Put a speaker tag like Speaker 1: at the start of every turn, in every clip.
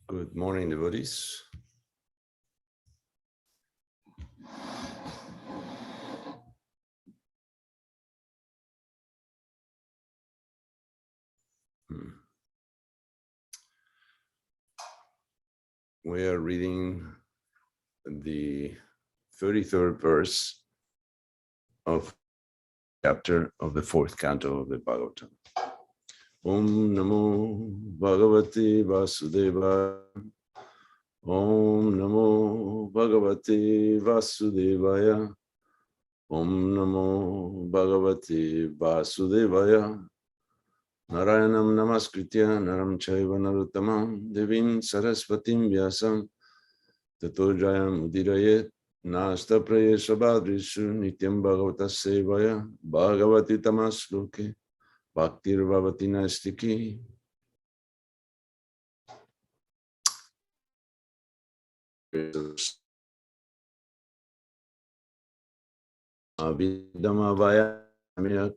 Speaker 1: Good morning, devotees. We are reading the 33rd verse of chapter of the 4th canto of the Bhagavatam. Om Namo Bhagavate Vasudevaya. Om Namo Bhagavate Vasudevaya. Om Namo Bhagavate Vasudevaya. Narayanam Namaskritya Naram Chaiva Narottamam Devim Saraswatim Vyasam Tato Jayam Udirayet Nasta Prayesha Badrishu Nityam Bhagavata Sevaya Bhagavati Tamasloke Bhaktir Bhavati Nastiki. Avidamavaya Myak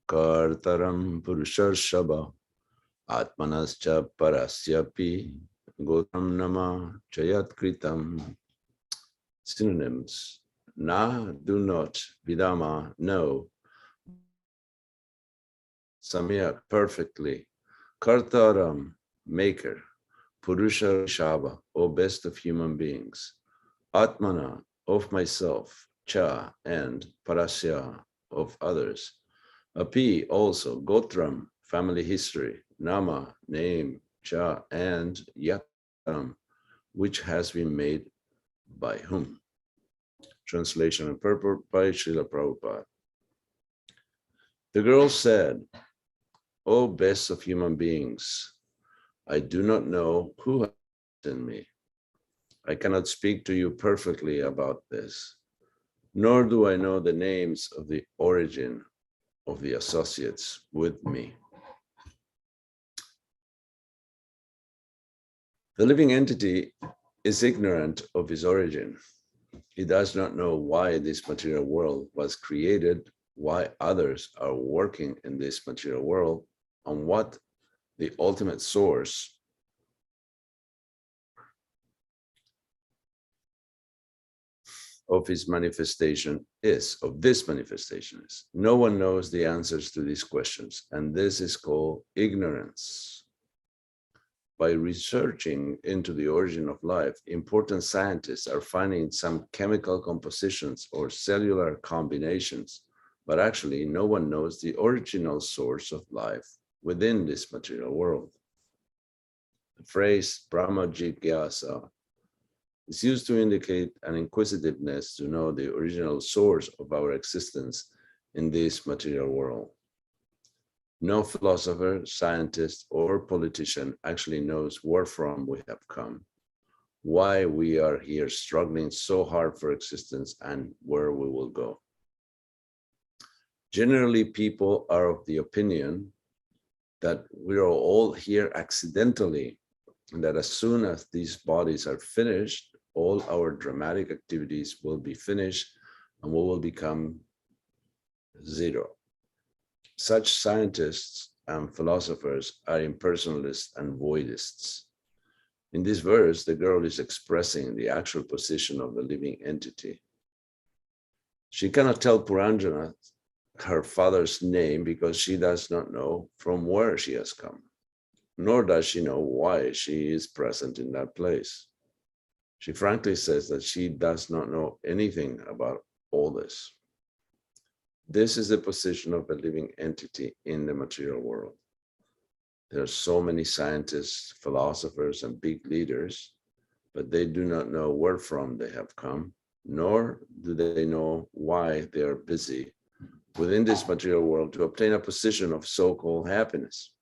Speaker 1: Kartaram Purusharshaba Atmanascha Parasyapi Gotam Nama Chayat Kritam. Synonyms: Na, do not; Vidama, no; Samyak, perfectly; Kartaram, maker; Purusha Shava, O best of human beings; Atmana, of myself, cha, and parasya, of others. Api, also, gotram, family history, nama, name, cha, and yatam, which has been made by whom? Translation and purport by Srila Prabhupada. The girl said, O best of human beings, I do not know who has sent me. I cannot speak to you perfectly about this, nor do I know the names of the origin of the associates with me. The living entity is ignorant of his origin. He does not know why this material world was created, why others are working in this material world, and what the ultimate source of his manifestation is, of this manifestation is. No one knows the answers to these questions, and this is called ignorance. By researching into the origin of life, important scientists are finding some chemical compositions or cellular combinations, but actually no one knows the original source of life within this material world. The phrase Brahma Jigyasa is used to indicate an inquisitiveness to know the original source of our existence in this material world. No philosopher, scientist, or politician actually knows where from we have come, why we are here struggling so hard for existence, and where we will go. Generally, people are of the opinion that we are all here accidentally, and that as soon as these bodies are finished, all our dramatic activities will be finished and we will become zero. Such scientists and philosophers are impersonalists and voidists. In this verse, the girl is expressing the actual position of the living entity. She cannot tell Puranjana her father's name because she does not know from where she has come, nor does she know why she is present in that place. She frankly says that she does not know anything about all this. This is the position of a living entity in the material world. There are so many scientists, philosophers, and big leaders, but they do not know where from they have come, nor do they know why they are busy within this material world to obtain a position of so-called happiness.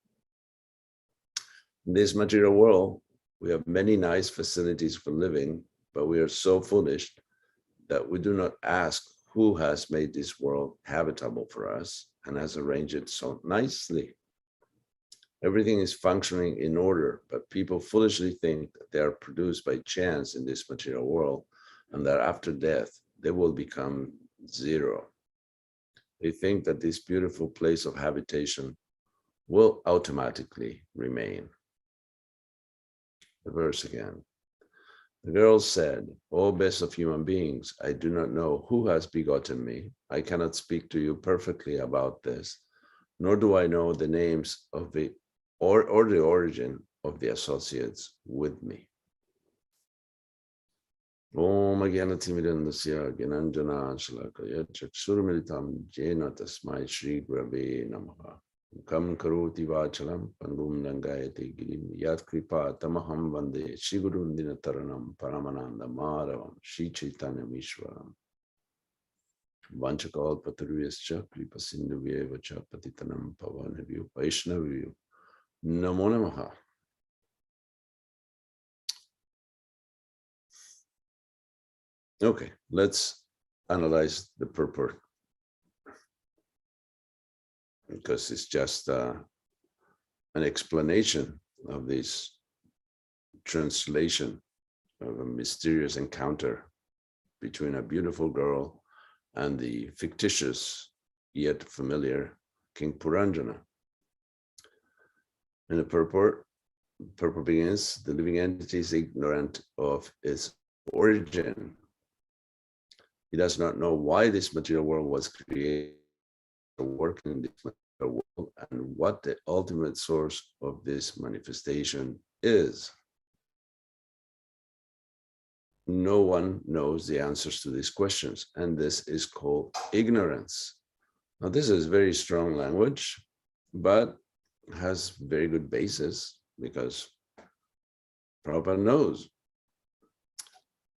Speaker 1: In this material world, we have many nice facilities for living, but we are so foolish that we do not ask who has made this world habitable for us and has arranged it so nicely. Everything is functioning in order, but people foolishly think that they are produced by chance in this material world and that after death, they will become zero. They think that this beautiful place of habitation will automatically remain. The verse again. The girl said, O best of human beings, I do not know who has begotten me. I cannot speak to you perfectly about this, nor do I know the names of the or the origin of the associates with me. Om Agyanatimirandasya Gyananjana Shalakaya Chaksurmilitam Jena Tasmai Shri Gurave Namaha. Kam karoti vachalam pangum langayati girim yat kripa tamaham vande Shri Guru Dinataranam Paramananda Madhavam Shri Chaitanya Mishwaram Vanchakal Pataruyascha Kripa Sindhu Vyevacha Patitanam Pavanavyu Vaishnavyu Namo Namaha. Okay, let's analyze the purport, because it's just an explanation of this translation of a mysterious encounter between a beautiful girl and the fictitious yet familiar King Puranjana. And the purport begins, the living entity is ignorant of its origin. He does not know why this material world was created, or working in this material world, and what the ultimate source of this manifestation is. no one knows the answers to these questions. And this is called ignorance. Now, this is very strong language, but has very good basis because Prabhupada knows.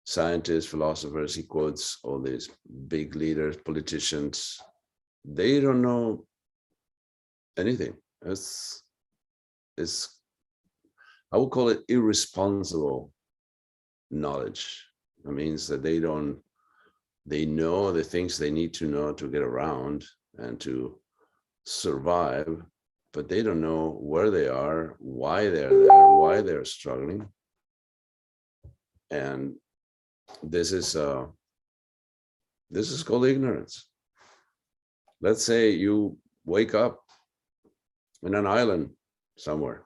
Speaker 1: Scientists, philosophers, he quotes all these big leaders, politicians. They don't know anything. It's I would call it irresponsible knowledge. It means that they know the things they need to know to get around and to survive, but they don't know where they are, why they're there, why they're struggling. And this is called ignorance. Let's say you wake up in an island somewhere.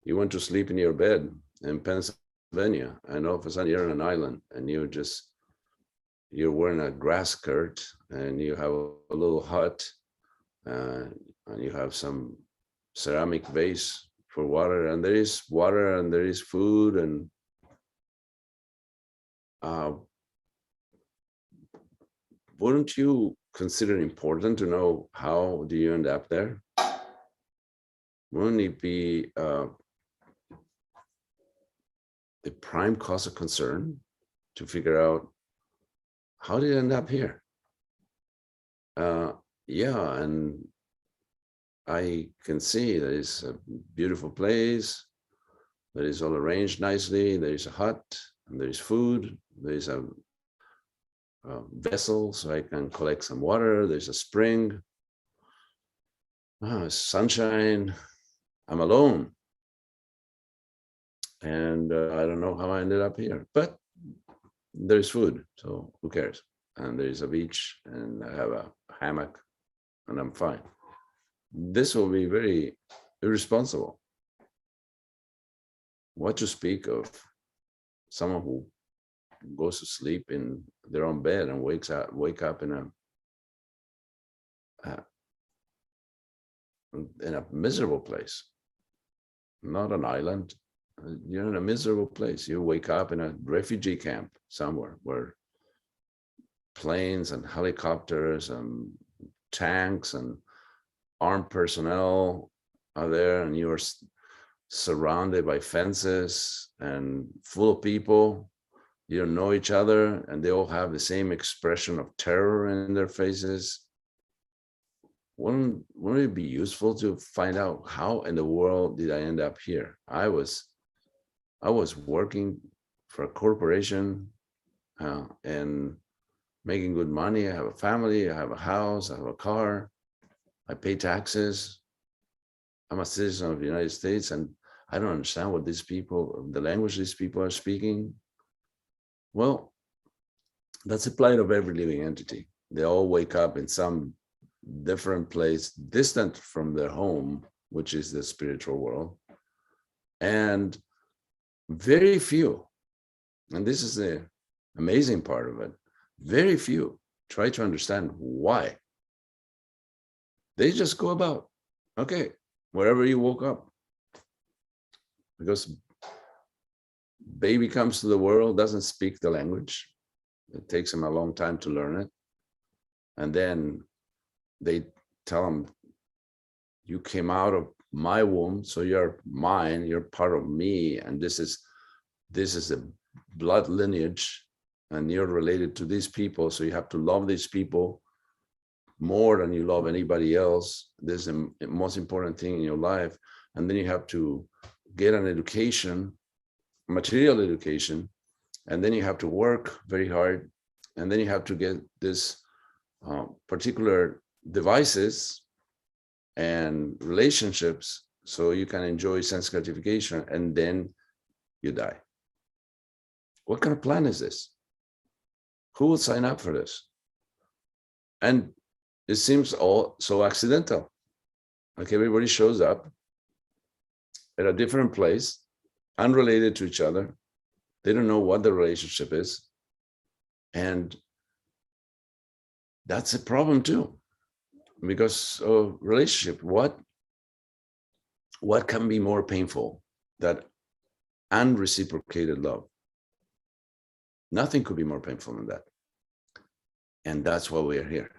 Speaker 1: You went to sleep in your bed in Pennsylvania, and all of a sudden you're on an island, and you're wearing a grass skirt, and you have a little hut, and you have some ceramic vase for water, and there is water, and there is food, and wouldn't you consider it important to know how do you end up there? Wouldn't it be the prime cause of concern to figure out how did you end up here? Yeah, and I can see that it's a beautiful place. That is all arranged nicely. There is a hut, and there is food. There is a vessel so I can collect some water. There's a spring. Sunshine. I'm alone. And I don't know how I ended up here, but there's food, so who cares? And there's a beach, and I have a hammock, and I'm fine. This will be very irresponsible. What to speak of someone who goes to sleep in their own bed and wake up in a miserable place, not an island. You're in a miserable place. You wake up in a refugee camp somewhere where planes and helicopters and tanks and armed personnel are there, and you're surrounded by fences and full of people. You don't know each other, and they all have the same expression of terror in their faces. Wouldn't it be useful to find out how in the world did I end up here? I was working for a corporation and making good money. I have a family, I have a house, I have a car, I pay taxes. I'm a citizen of the United States, and I don't understand what the language these people are speaking. Well, that's the plight of every living entity. They all wake up in some different place, distant from their home, which is the spiritual world. And very few, and this is the amazing part of it, very few try to understand why. They just go about, okay, wherever you woke up. Because baby comes to the world, doesn't speak the language. It takes him a long time to learn it. And then they tell him, you came out of my womb, so you're mine, you're part of me, and this is a blood lineage, and you're related to these people, so you have to love these people more than you love anybody else. This is the most important thing in your life. And then you have to get an education, material education, and then you have to work very hard, and then you have to get this particular devices and relationships so you can enjoy sense gratification, and then you die. What kind of plan is this? Who will sign up for this? And it seems all so accidental. Like everybody shows up at a different place, unrelated to each other. They don't know what the relationship is. And that's a problem too. Because of relationship, what can be more painful than unreciprocated love? Nothing could be more painful than that. And that's why we are here,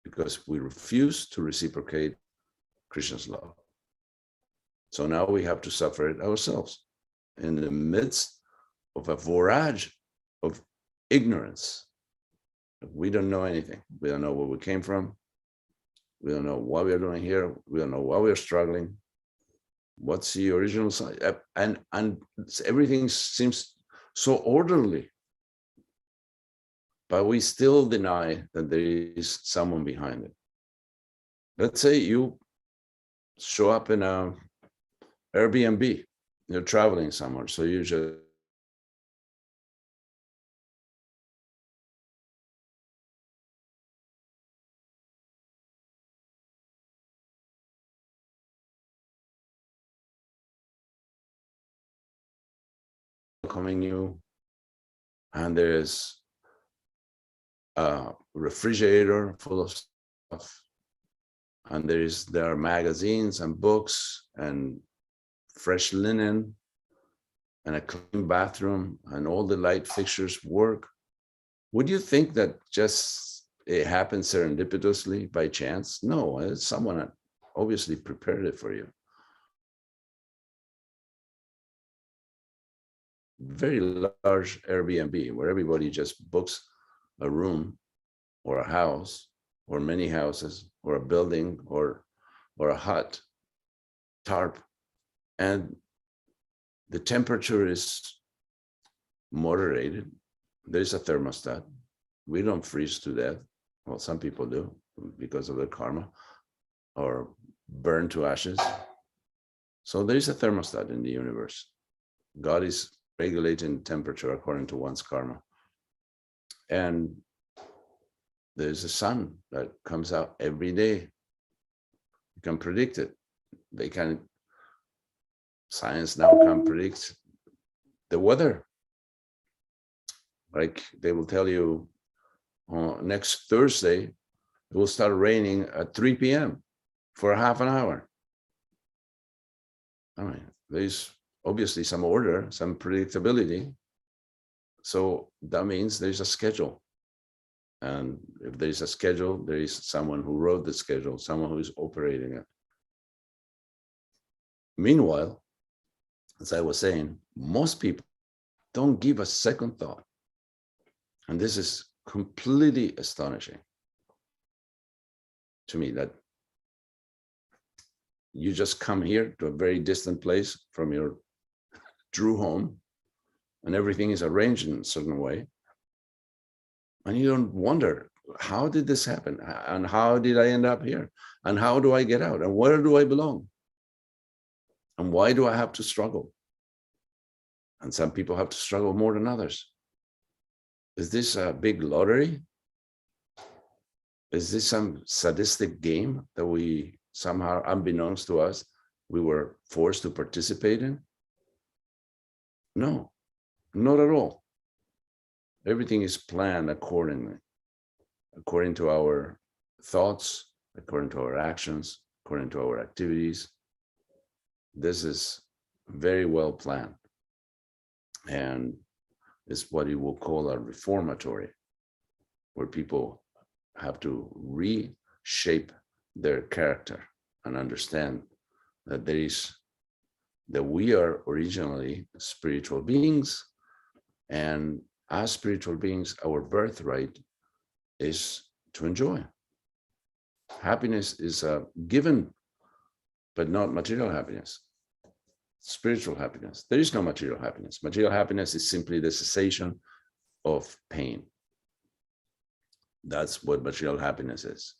Speaker 1: because we refuse to reciprocate Krishna's love. So now we have to suffer it ourselves in the midst of a vorage of ignorance. We don't know anything. We don't know where we came from. We don't know what we are doing here. We don't know why we are struggling. What's the original side? And everything seems so orderly. But we still deny that there is someone behind it. Let's say you show up in a Airbnb. You're traveling somewhere, so you just welcoming you, and there's a refrigerator full of stuff, and there are magazines and books and fresh linen and a clean bathroom, and all the light fixtures work. Would you think that just it happened serendipitously by chance? No, someone obviously prepared it for you. Very large Airbnb where everybody just books a room or a house or many houses or a building or a hut, tarp, and the temperature is moderated. There's a thermostat. We don't freeze to death. Well, some people do because of their karma, or burn to ashes. So there is a thermostat in the universe. God is regulating temperature according to one's karma. And there's a sun that comes out every day. You can predict it. Science now can predict the weather. Like they will tell you, next Thursday, it will start raining at 3 p.m. for a half an hour. I mean, there's obviously some order, some predictability. So that means there's a schedule. And if there's a schedule, there is someone who wrote the schedule, someone who is operating it. Meanwhile, as I was saying, most people don't give a second thought. And this is completely astonishing to me, that you just come here to a very distant place from your true home, and everything is arranged in a certain way. And you don't wonder, how did this happen? And how did I end up here? And how do I get out? And where do I belong? And why do I have to struggle? And some people have to struggle more than others. Is this a big lottery? Is this some sadistic game that we somehow, unbeknownst to us, we were forced to participate in? No, not at all. Everything is planned accordingly, according to our thoughts, according to our actions, according to our activities. This is very well planned, and is what you will call a reformatory, where people have to reshape their character and understand that we are originally spiritual beings, and as spiritual beings, our birthright is to enjoy. Happiness is a given, but not material happiness. Spiritual happiness. There is no material happiness. Material happiness is simply the cessation of pain. That's what material happiness is.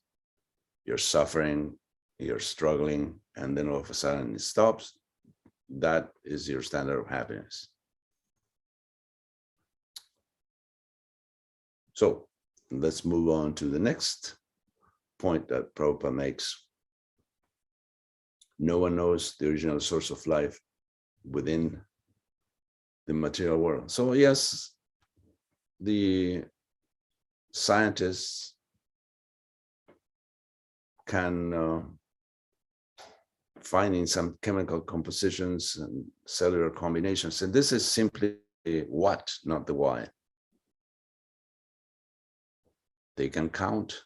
Speaker 1: You're suffering, you're struggling, and then all of a sudden it stops. That is your standard of happiness. So let's move on to the next point that Prabhupada makes. No one knows the original source of life within the material world. So yes, the scientists can find in some chemical compositions and cellular combinations. And this is simply what, not the why. They can count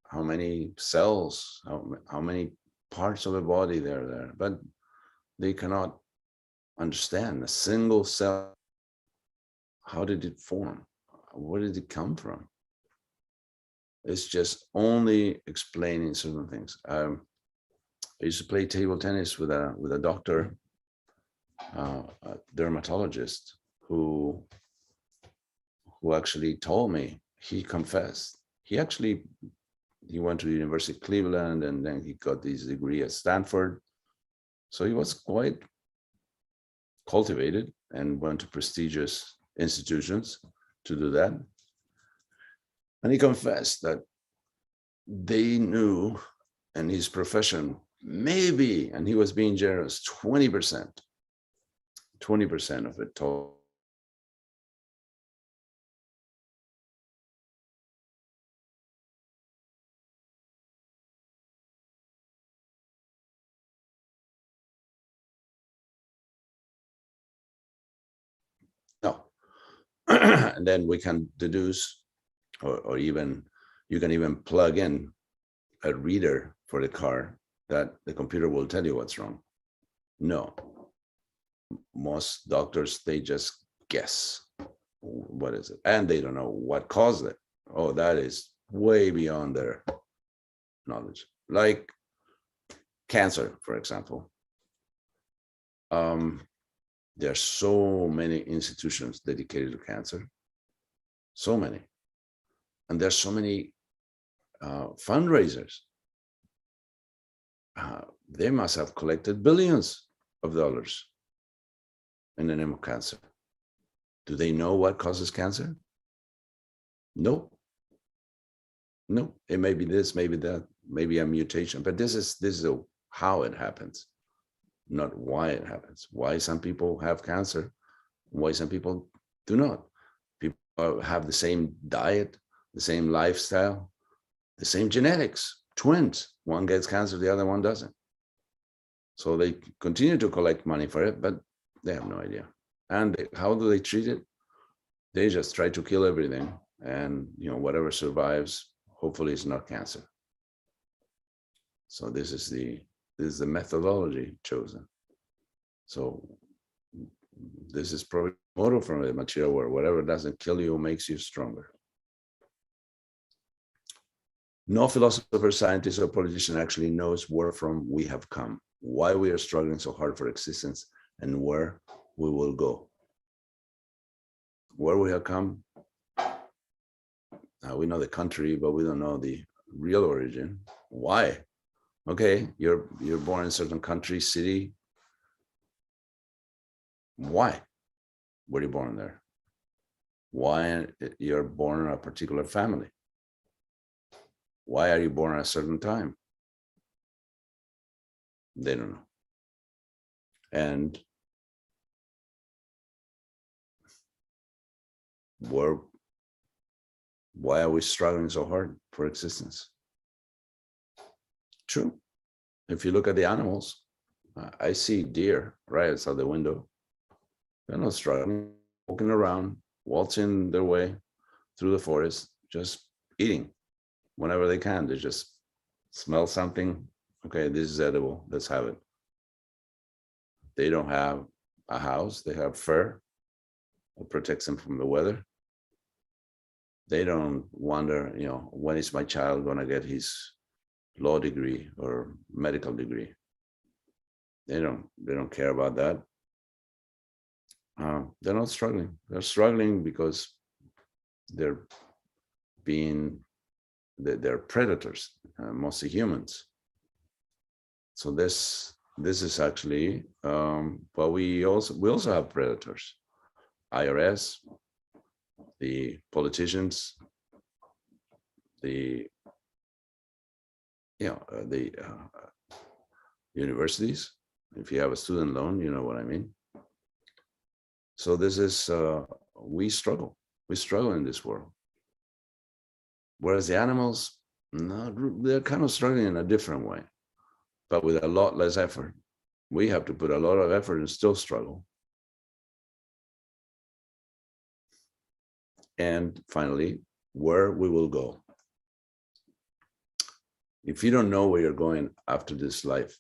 Speaker 1: how many cells, how many parts of the body there are there, but they cannot understand a single cell. How did it form? Where did it come from? It's just only explaining certain things. I used to play table tennis with a doctor, a dermatologist, who actually told me, he confessed. He went to the University of Cleveland, and then he got his degree at Stanford. So he was quite cultivated and went to prestigious institutions to do that. And he confessed that they knew in his profession, maybe, and he was being generous, 20% of it told. No. And then we can deduce, or even, you can even plug in a reader for the car that the computer will tell you what's wrong. No. Most doctors, they just guess. What is it? And they don't know what caused it. Oh, that is way beyond their knowledge. Like cancer, for example. There are so many institutions dedicated to cancer. So many. And there's so many fundraisers. They must have collected billions of dollars in the name of cancer. Do they know what causes cancer? No. No. It may be this, maybe that, maybe a mutation, but this is how it happens, not why it happens. Why some people have cancer, why some people do not. People have the same diet, the same lifestyle, the same genetics, twins. One gets cancer, the other one doesn't. So they continue to collect money for it, but they have no idea. And how do they treat it? They just try to kill everything, and whatever survives, hopefully it's not cancer. So this is the methodology chosen. So this is probably a motto from the material world: whatever doesn't kill you makes you stronger. No philosopher, scientist, or politician actually knows where from we have come, why we are struggling so hard for existence, and where we will go. Where we have come, we know the country, but we don't know the real origin. Why? Okay, you're born in a certain country, city. Why were you born there? Why you're born in a particular family? Why are you born at a certain time? They don't know. And why are we struggling so hard for existence? True. If you look at the animals, I see deer right outside the window. They're not struggling, walking around, waltzing their way through the forest, just eating whenever they can. They just smell something. Okay, this is edible. Let's have it. They don't have a house. They have fur that protects them from the weather. They don't wonder, when is my child going to get his law degree or medical degree? They don't care about that. They're not struggling. They're struggling because they're predators, mostly humans. So this is actually, but we also have predators. IRS, the politicians, the universities. If you have a student loan, you know what I mean. So this is, we struggle in this world. Whereas the animals, they're kind of struggling in a different way, but with a lot less effort. We have to put a lot of effort and still struggle. And finally, where we will go. If you don't know where you're going after this life,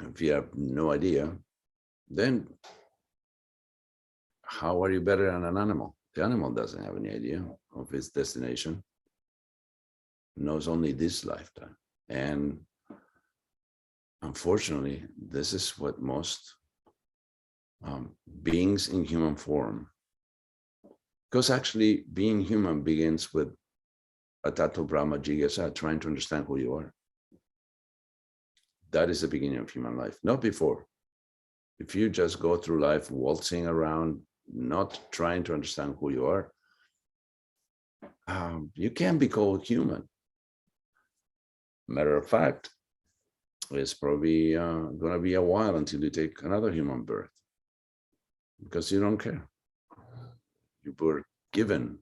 Speaker 1: if you have no idea, then how are you better than an animal? The animal doesn't have any idea of its destination, knows only this lifetime. And unfortunately, this is what most beings in human form, because actually being human begins with Atato Brahma Jigyasa, trying to understand who you are. That is the beginning of human life, not before. If you just go through life waltzing around, not trying to understand who you are, you can't be called human. Matter of fact, it's probably going to be a while until you take another human birth, because you don't care. You were given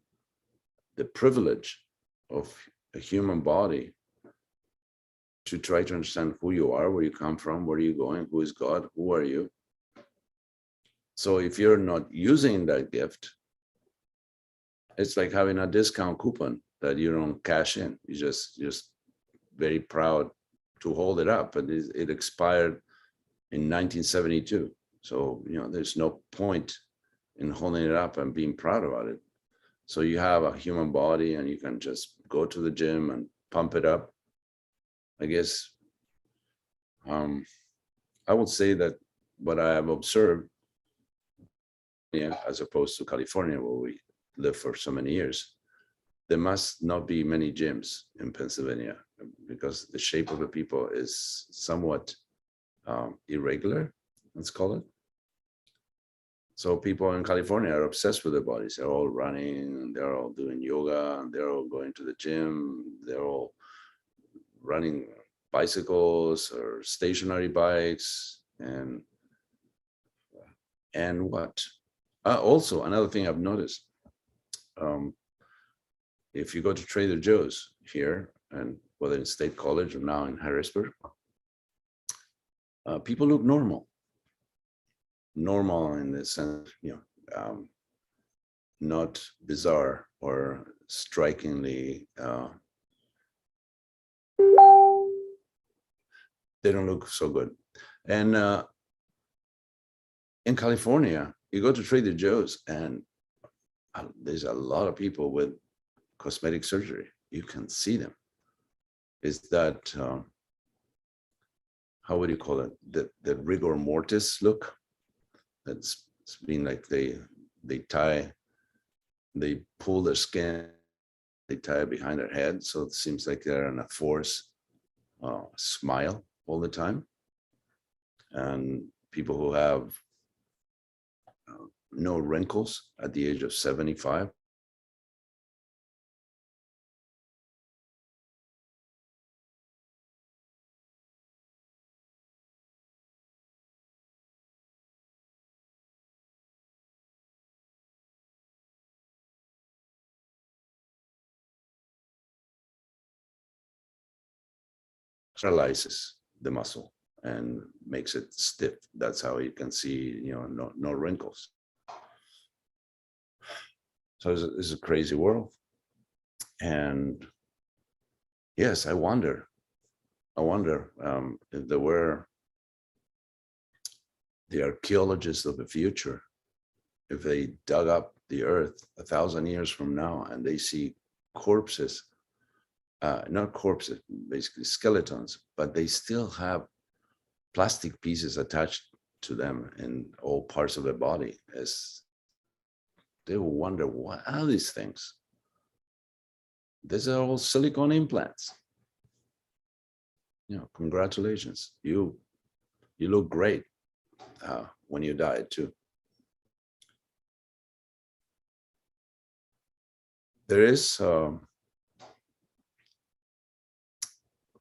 Speaker 1: the privilege of a human body to try to understand who you are, where you come from, where are you going, who is God, who are you. So if you're not using that gift, it's like having a discount coupon that you don't cash in. You just very proud to hold it up, and it expired in 1972. So, there's no point in holding it up and being proud about it. So you have a human body and you can just go to the gym and pump it up. I guess I would say that what I have observed, as opposed to California, where we lived for so many years, there must not be many gyms in Pennsylvania, because the shape of the people is somewhat irregular, let's call it. So people in California are obsessed with their bodies. They're all running, they're all doing yoga, and they're all going to the gym, they're all running bicycles or stationary bikes, and what? Also, another thing I've noticed, if you go to Trader Joe's here, and whether in State College or now in Harrisburg, people look normal in the sense, not bizarre or strikingly, they don't look so good. And in California, you go to Trader Joe's and there's a lot of people with cosmetic surgery. You can see them. Is that, how would you call it? The rigor mortis look. It's been like they pull their skin, they tie it behind their head, so it seems like they're in a forced smile all the time. And people who have no wrinkles at the age of 75. Paralyzes the muscle and makes it stiff. That's how you can see, no wrinkles. So it's a crazy world. And yes, I wonder if there were the archaeologists of the future, if they dug up the earth 1,000 years from now and they see corpses, not corpses, basically skeletons, but they still have plastic pieces attached to them in all parts of the body, as they will wonder, what are these things? These are all silicone implants. Congratulations. You look great when you die too. There is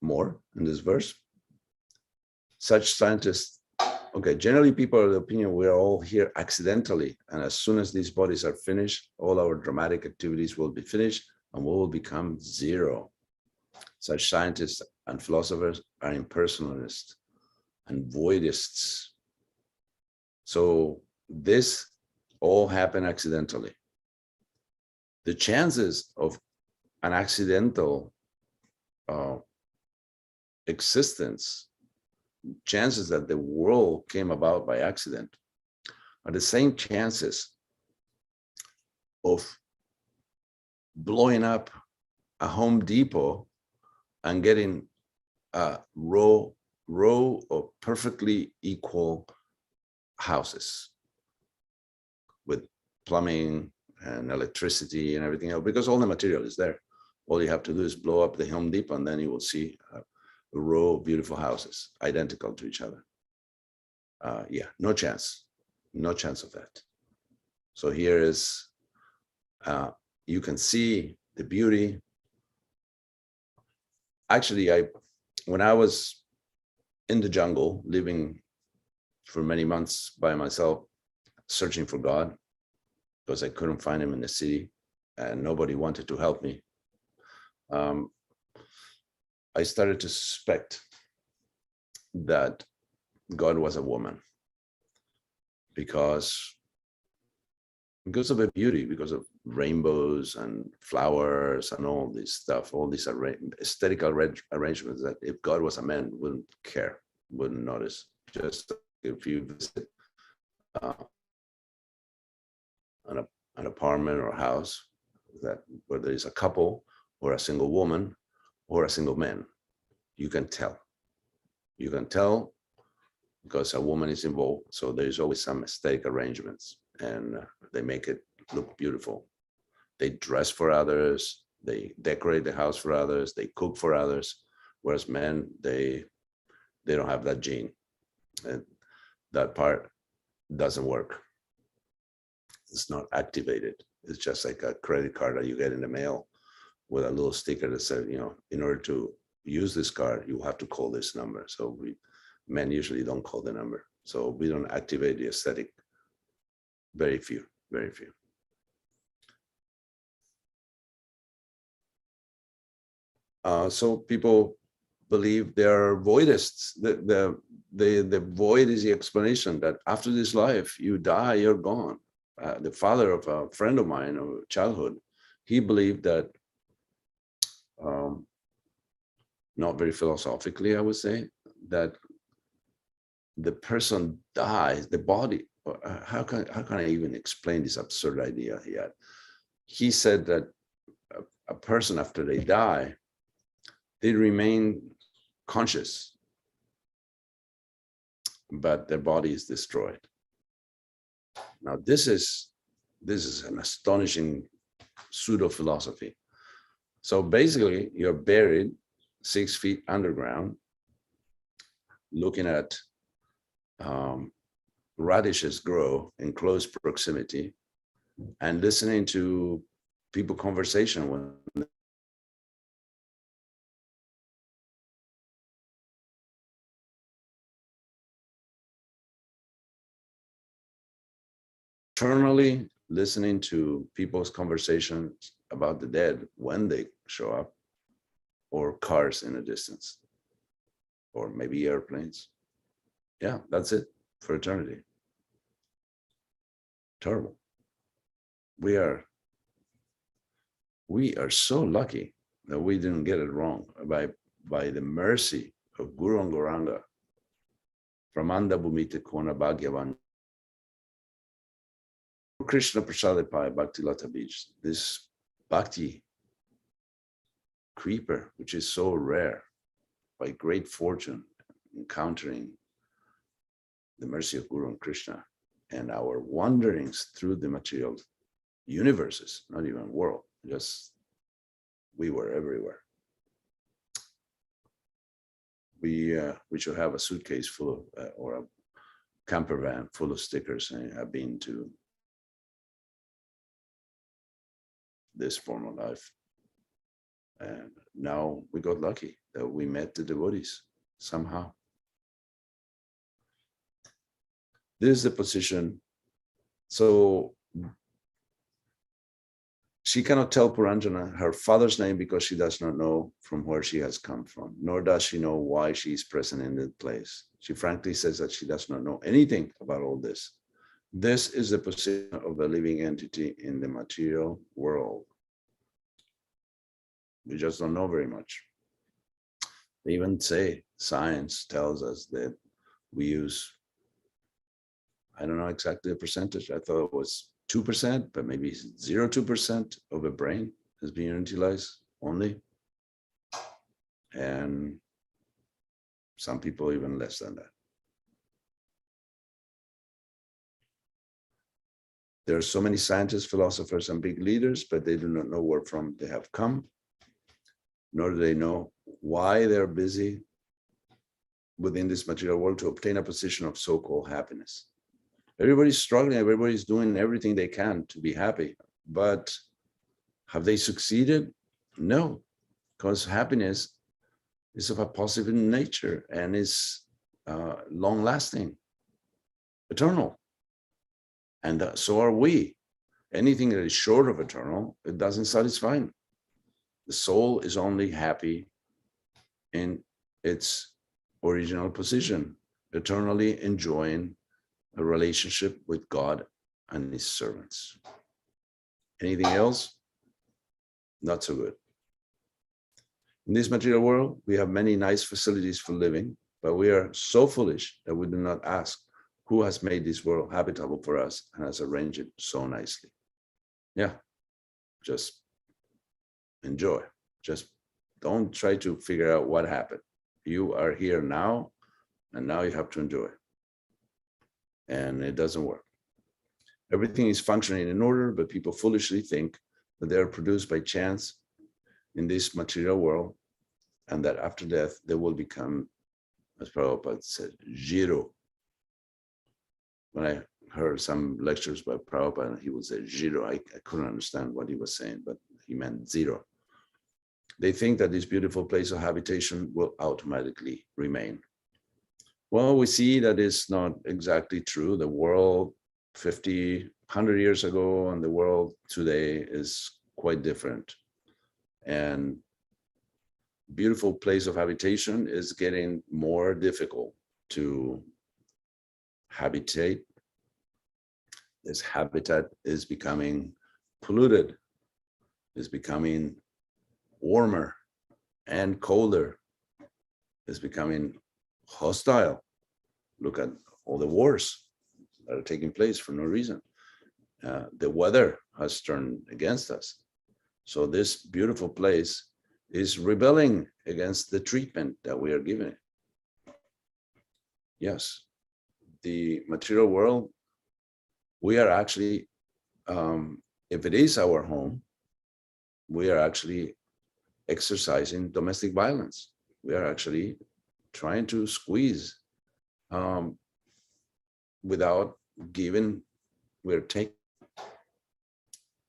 Speaker 1: more in this verse. Such scientists, generally people are of the opinion we are all here accidentally, and as soon as these bodies are finished, all our dramatic activities will be finished and we will become zero. Such scientists and philosophers are impersonalists and voidists. So this all happened accidentally. the chances of an accidental existence, chances that the world came about by accident, are the same chances of blowing up a Home Depot and getting a row of perfectly equal houses with plumbing and electricity and everything else, because all the material is there. All you have to do is blow up the Home Depot, and then you will see a row of beautiful houses identical to each other. Yeah, no chance of that. So here is, you can see the beauty. Actually, when I was in the jungle, living for many months by myself, searching for God, because I couldn't find him in the city and nobody wanted to help me, I started to suspect that God was a woman, because of the beauty, because of rainbows and flowers and all this stuff, all these aesthetical arrangements that if God was a man, wouldn't care, wouldn't notice. Just if you visit an apartment or a house that where there is a couple or a single woman or a single man, you can tell. You can tell because a woman is involved. So there's always some aesthetic arrangements, and they make it look beautiful. They dress for others, they decorate the house for others, they cook for others, whereas men, they don't have that gene, and that part doesn't work. It's not activated. It's just like a credit card that you get in the mail with a little sticker that says, in order to use this card, you have to call this number. So men usually don't call the number. So we don't activate the aesthetic. Very few. So people believe they are voidists. The void is the explanation that after this life, you die, you're gone. The father of a friend of mine of childhood, he believed that, not very philosophically, I would say, that the person dies, the body. How can I even explain this absurd idea he had? He said that a person after they die, they remain conscious, but their body is destroyed. Now, this is an astonishing pseudo philosophy. So basically, you're buried 6 feet underground, looking at radishes grow in close proximity, and listening to people conversation when eternally listening to people's conversations about the dead when they show up, or cars in the distance, or maybe airplanes. Yeah, that's it for eternity. Terrible. We are so lucky that we didn't get it wrong by the mercy of Guru Angoranga, Pramanda Bhumite Kona Bhagyavan, Krishna Prasadapai Bhakti Lata Beach, this bhakti creeper, which is so rare, by great fortune, encountering the mercy of Guru and Krishna, and our wanderings through the material universes, not even world, just we were everywhere. We should have a suitcase full of, or a camper van full of stickers saying, I've been to this form of life. And now we got lucky that we met the devotees somehow. This is the position. So she cannot tell Puranjana her father's name because she does not know from where she has come from, nor does she know why she is present in that place. She frankly says that she does not know anything about all this. This is the position of the living entity in the material world. We just don't know very much. They even say science tells us that we use, I don't know exactly the percentage. I thought it was 2%, but maybe 0.2% of the brain is being utilized only. And some people even less than that. There are so many scientists, philosophers, and big leaders, but they do not know where from they have come, nor do they know why they're busy within this material world to obtain a position of so-called happiness. Everybody's struggling, everybody's doing everything they can to be happy, but have they succeeded? No, because happiness is of a positive nature and is long-lasting, eternal. And so are we. Anything that is short of eternal, it doesn't satisfy. The soul is only happy in its original position, eternally enjoying a relationship with God and his servants. Anything else? Not so good. In this material world, we have many nice facilities for living, but we are so foolish that we do not ask who has made this world habitable for us and has arranged it so nicely. Yeah, just enjoy. Just don't try to figure out what happened. You are here now, and now you have to enjoy. And it doesn't work. Everything is functioning in order, but people foolishly think that they are produced by chance in this material world, and that after death, they will become, as Prabhupada said, zero. When I heard some lectures by Prabhupada, he would say zero. I couldn't understand what he was saying, but he meant zero. They think that this beautiful place of habitation will automatically remain. Well, we see that is not exactly true. The world 50, 100 years ago and the world today is quite different. And beautiful place of habitation is getting more difficult to habitate. This habitat is becoming polluted, is becoming warmer and colder, is becoming hostile. Look at all the wars that are taking place for no reason. The weather has turned against us. So this beautiful place is rebelling against the treatment that we are giving it. Yes, the material world, we are actually, if it is our home, we are actually exercising domestic violence. We are actually trying to squeeze without giving, we're taking.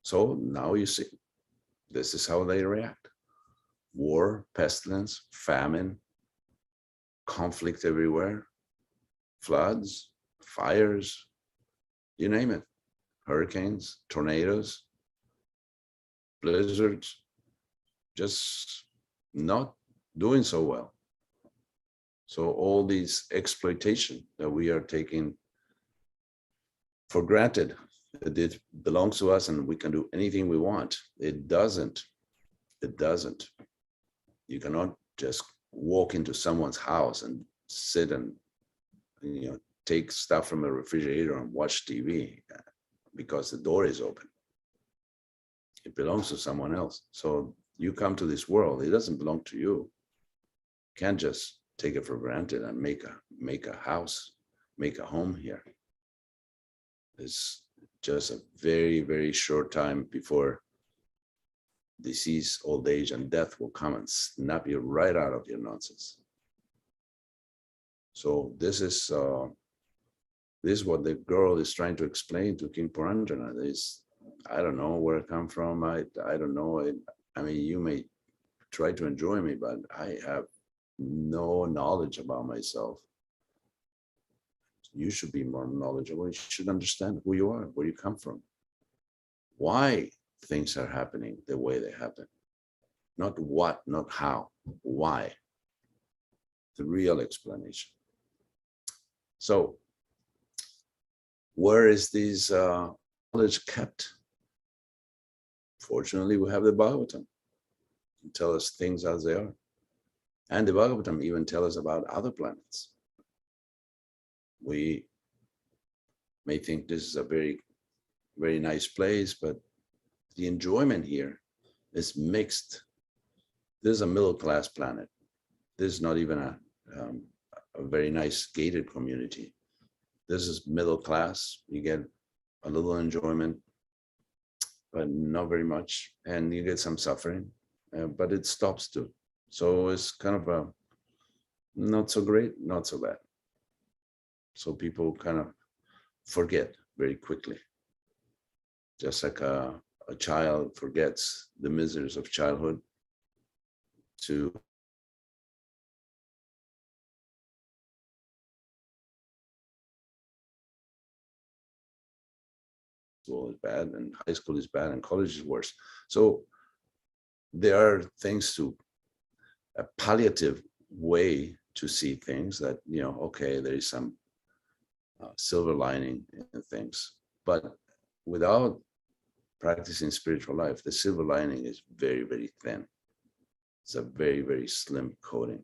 Speaker 1: So now you see, this is how they react. War, pestilence, famine, conflict everywhere, floods, fires, you name it, hurricanes, tornadoes, blizzards, just not doing so well. So all these exploitation that we are taking for granted, that it belongs to us and we can do anything we want. It doesn't. It doesn't. You cannot just walk into someone's house and sit and, take stuff from a refrigerator and watch TV because the door is open. It belongs to someone else. So you come to this world, it doesn't belong to you. You can't just take it for granted and make a house, make a home here. It's just a very, very short time before disease, old age, and death will come and snap you right out of your nonsense. So this is what the girl is trying to explain to King Puranjana. Is, I don't know where it come from. I don't know. I mean, you may try to enjoy me, but I have no knowledge about myself. You should be more knowledgeable. You should understand who you are, where you come from, why things are happening the way they happen. Not what, not how, why. The real explanation. So, where is this knowledge kept? Fortunately, we have the Bhagavatam. and tell us things as they are. And the Bhagavatam even tell us about other planets. We may think this is a very, very nice place, but the enjoyment here is mixed. This is a middle-class planet. This is not even a very nice gated community. This is middle class. You get a little enjoyment, but not very much. And you get some suffering, but it stops too. So it's kind of a not so great, not so bad. So people kind of forget very quickly. Just like a child forgets the miseries of childhood to school is bad and high school is bad and college is worse. So there are things to a palliative way to see things that, okay, there is some silver lining in things, but without practicing spiritual life, the silver lining is very, very thin. It's a very, very slim coating.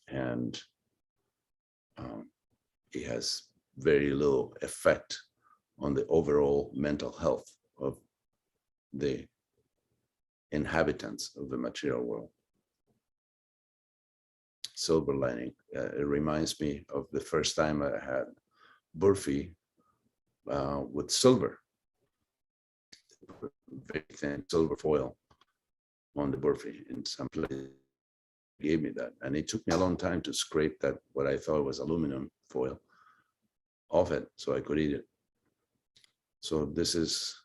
Speaker 1: And it has very little effect on the overall mental health of the inhabitants of the material world. Silver lining. It reminds me of the first time I had burfi with silver, very thin silver foil on the burfi in some place. Gave me that, and it took me a long time to scrape that what I thought was aluminum foil off it so I could eat it. So this is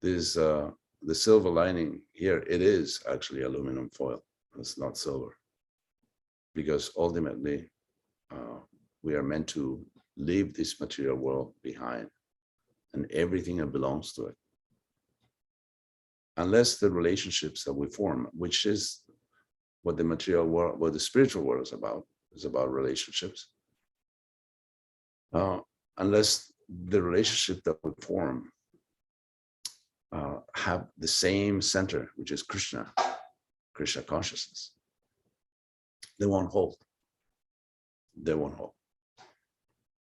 Speaker 1: the silver lining here. It is actually aluminum foil. It's not silver, because ultimately we are meant to leave this material world behind and everything that belongs to it, unless the relationships that we form, which is what the material world, what the spiritual world is about relationships. Unless the relationship that we form have the same center, which is Krishna consciousness, they won't hold. They won't hold.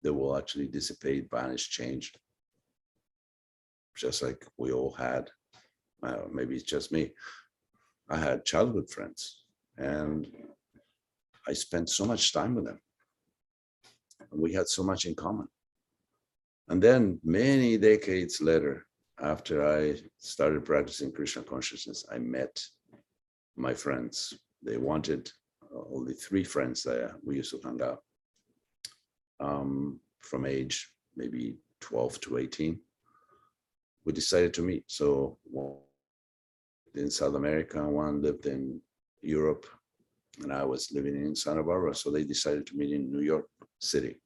Speaker 1: They will actually dissipate, vanish, change. Just like we all had, maybe it's just me. I had childhood friends, and I spent so much time with them. And we had so much in common. And then many decades later, after I started practicing Krishna consciousness, I met my friends. They wanted only 3 friends that we used to hang out from age maybe 12 to 18. We decided to meet. So one in South America, one lived in Europe, and I was living in Santa Barbara. So they decided to meet in New York City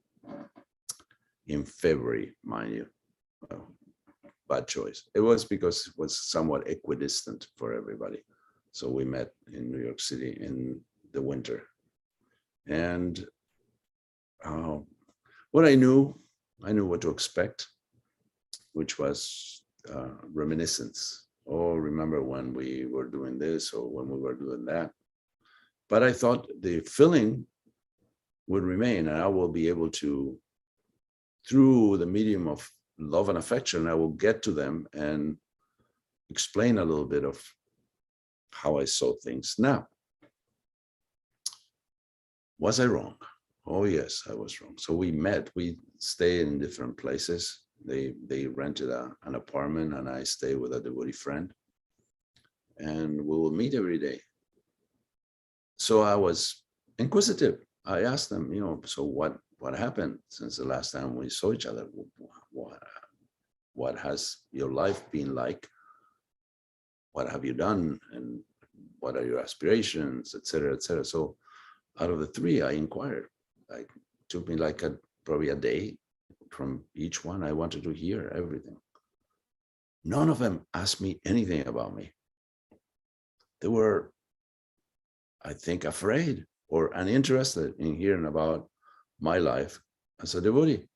Speaker 1: in February, mind you. Bad choice. It was because it was somewhat equidistant for everybody. So we met in New York City in the winter. And what I knew what to expect, which was reminiscence. Oh, remember when we were doing this or when we were doing that. But I thought the feeling would remain, and I will be able to, through the medium of love and affection, I will get to them and explain a little bit of how I saw things. Now, was I wrong? Oh, yes, I was wrong. So we met, we stayed in different places. They rented an apartment, and I stayed with a devotee friend, and we will meet every day. So I was inquisitive. I asked them, so what happened since the last time we saw each other? What has your life been like? What have you done? And what are your aspirations, et cetera, et cetera. So out of the 3, I inquired. It took me like probably a day from each one. I wanted to hear everything. None of them asked me anything about me. They were, I think, afraid or uninterested in hearing about my life as a devotee.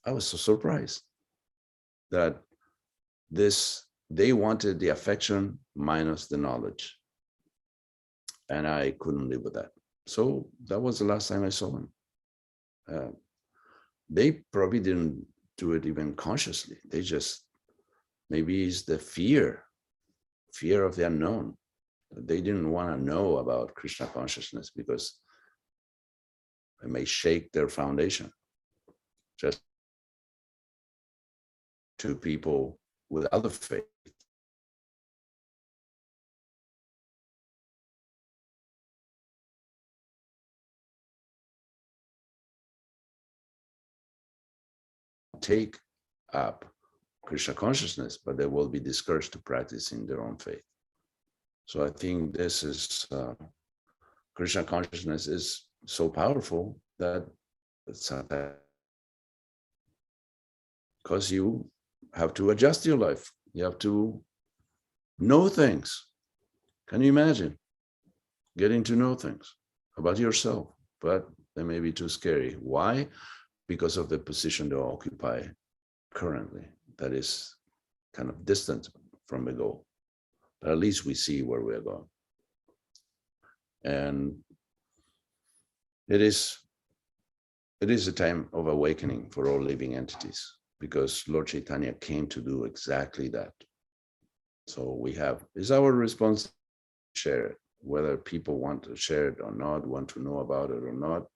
Speaker 1: I was so surprised that this they wanted the affection minus the knowledge. And I couldn't live with that. So that was the last time I saw them. They probably didn't do it even consciously. They just, maybe it's the fear of the unknown. They didn't want to know about Krishna consciousness because it may shake their foundation. Just to people with other faith. Take up Krishna consciousness, but they will be discouraged to practice in their own faith. So I think this is, Krishna consciousness is so powerful that sometimes, because you have to adjust your life, you have to know things. Can you imagine getting to know things about yourself, but they may be too scary? Why? Because of the position they occupy currently, that is kind of distant from the goal. But at least we see where we are going. And it is a time of awakening for all living entities, because Lord Chaitanya came to do exactly that. So it's our responsibility to share it, whether people want to share it or not, want to know about it or not,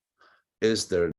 Speaker 1: is their